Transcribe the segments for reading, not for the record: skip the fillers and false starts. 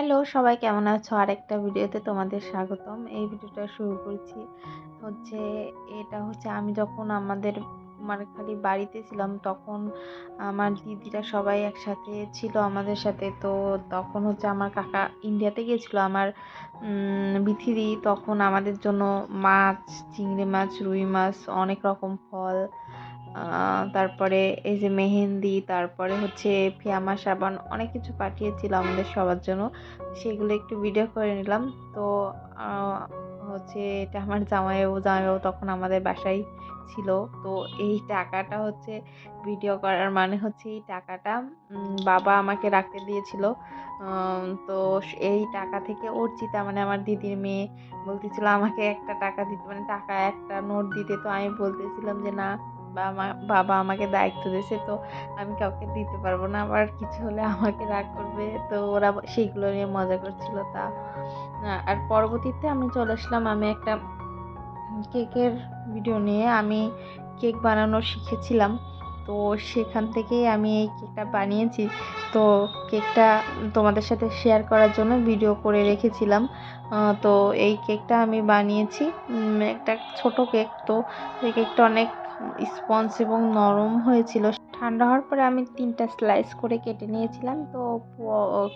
Hello, সবাই কেমন আছো? আরেকটা ভিডিওতে তোমাদের স্বাগতম। এই ভিডিওটা শুরু করছি হচ্ছে এটা হচ্ছে আমি যখন আমাদের মানে খালি বাড়িতে ছিলাম তখন আমার দিদিরা সবাই একসাথে ছিল আমাদের সাথে। তো তখন হচ্ছে আমার কাকা ইন্ডিয়াতে গিয়েছিল আমার বিথিদি তখন আমাদের জন্য মাছ, চিংড়ি মাছ, রুই মাছ, অনেক রকম ফল, তারপরে এই যে মেহেন্দি, তারপরে হচ্ছে ফিয়ামা সাবান অনেক কিছু পাঠিয়েছিল আমাদের সবার জন্য। সেগুলো একটু ভিডিও করে নিলাম। তো আহ, হচ্ছে এটা আমার জামাইবাবু তখন আমাদের বাসায় ছিল। তো এই টাকাটা হচ্ছে ভিডিও করার মানে হচ্ছে এই টাকাটা বাবা আমাকে রাখতে দিয়েছিল। তো এই টাকা থেকে অর্চিতা মানে আমার দিদির মেয়ে বলতেছিল আমাকে একটা টাকা দিতে, মানে টাকা একটা নোট দিতে। তো আমি বলতেছিলাম যে না, বাবা আমাকে দায়িত্ব দিয়েছে, তো আমি কাউকে দিতে পারবো না, আবার কিছু হলে আমাকে রাগ করবে। তো ওরা সেইগুলো নিয়ে মজা করছিল। আর পরবর্তীতে আমি চলে আসলাম, আমি একটা কেকের ভিডিও নিয়ে। আমি কেক বানানো শিখেছিলাম, তো সেখান থেকেই আমি এই কেকটা বানিয়েছি। তো কেকটা তোমাদের সাথে শেয়ার করার জন্য ভিডিও করে রেখেছিলাম। তো এই কেকটা আমি বানিয়েছি, একটা ছোট কেক। তো এই কেকটা অনেক স্পঞ্জ এবং নরম হয়েছিল। ঠান্ডা হওয়ার পরে আমি 3টা স্লাইস করে কেটে নিয়েছিলাম। তো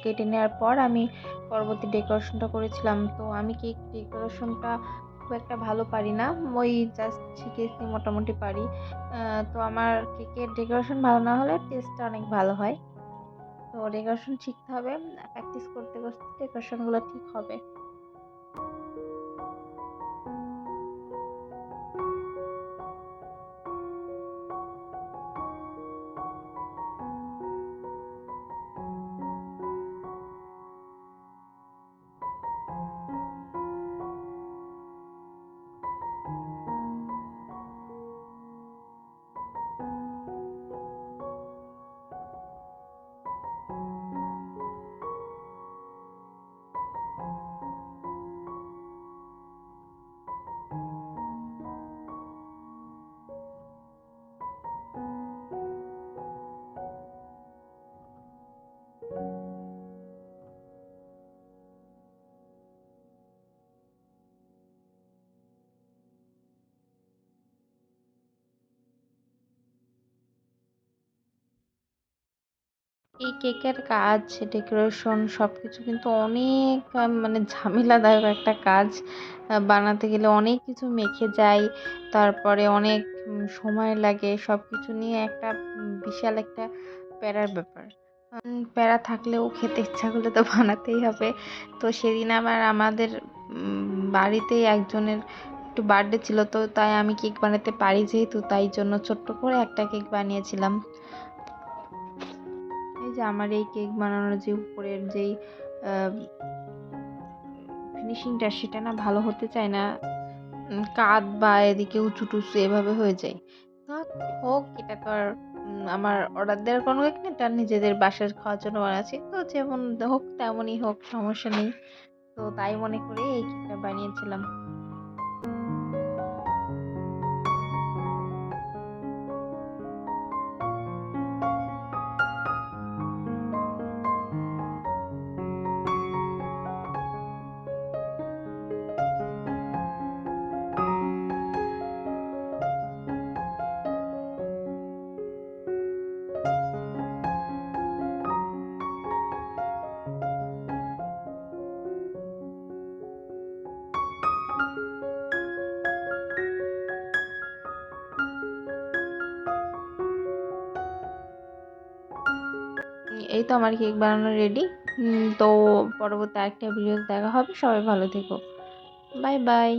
কেটে নেওয়ার পর আমি পরবর্তী ডেকোরেশনটা করেছিলাম। তো আমি কেক ডেকোরেশনটা খুব একটা ভালো পারি না, ওই জাস্ট শিখেছি, মোটামুটি পারি। তো আমার কেকের ডেকোরেশন ভালো না হলে টেস্টটা অনেক ভালো হয়। তো ডেকোরেশন শিখতে হবে, প্র্যাকটিস করতে করতে ডেকোরেশনগুলো ঠিক হবে। এই কেকের কাজ, ডেকোরেশন সবকিছু কিন্তু অনেক মানে ঝামেলাদায়ক একটা কাজ। বানাতে গেলে অনেক কিছু মেখে যায়, তারপরে অনেক সময় লাগে, সবকিছু নিয়ে একটা বিশাল একটা প্যারার ব্যাপার। প্যারা থাকলেও খেতে ইচ্ছা করলে তো বানাতেই হবে। তো সেদিন আবার আমাদের বাড়িতেই একজনের একটু বার্থডে ছিল, তো তাই আমি কেক বানাতে পারি যেহেতু, তাই জন্য ছোট্ট করে একটা কেক বানিয়েছিলাম। এই যে আমার এই কেক বানানোর যে উপরের যেই ফিনিশিংটা, সেটা না ভালো হতে চায় না, কাঁধ বা এদিকে উঁচু টুচু এভাবে হয়ে যায়। থাক, হোক, এটা তো আর আমার অর্ডার দেওয়ার কোনো কেক নেই, তার নিজেদের বাসার খাওয়ার জন্য বানাচ্ছি, তো যেমন হোক তেমনই হোক, সমস্যা নেই। তো তাই মনে করে এই কেকটা বানিয়েছিলাম। এই তো আমার কেক বানানো রেডি। তো পরবর্তী আরেকটা ভিডিওতে দেখা হবে। সবাই ভালো থেকো। Bye bye.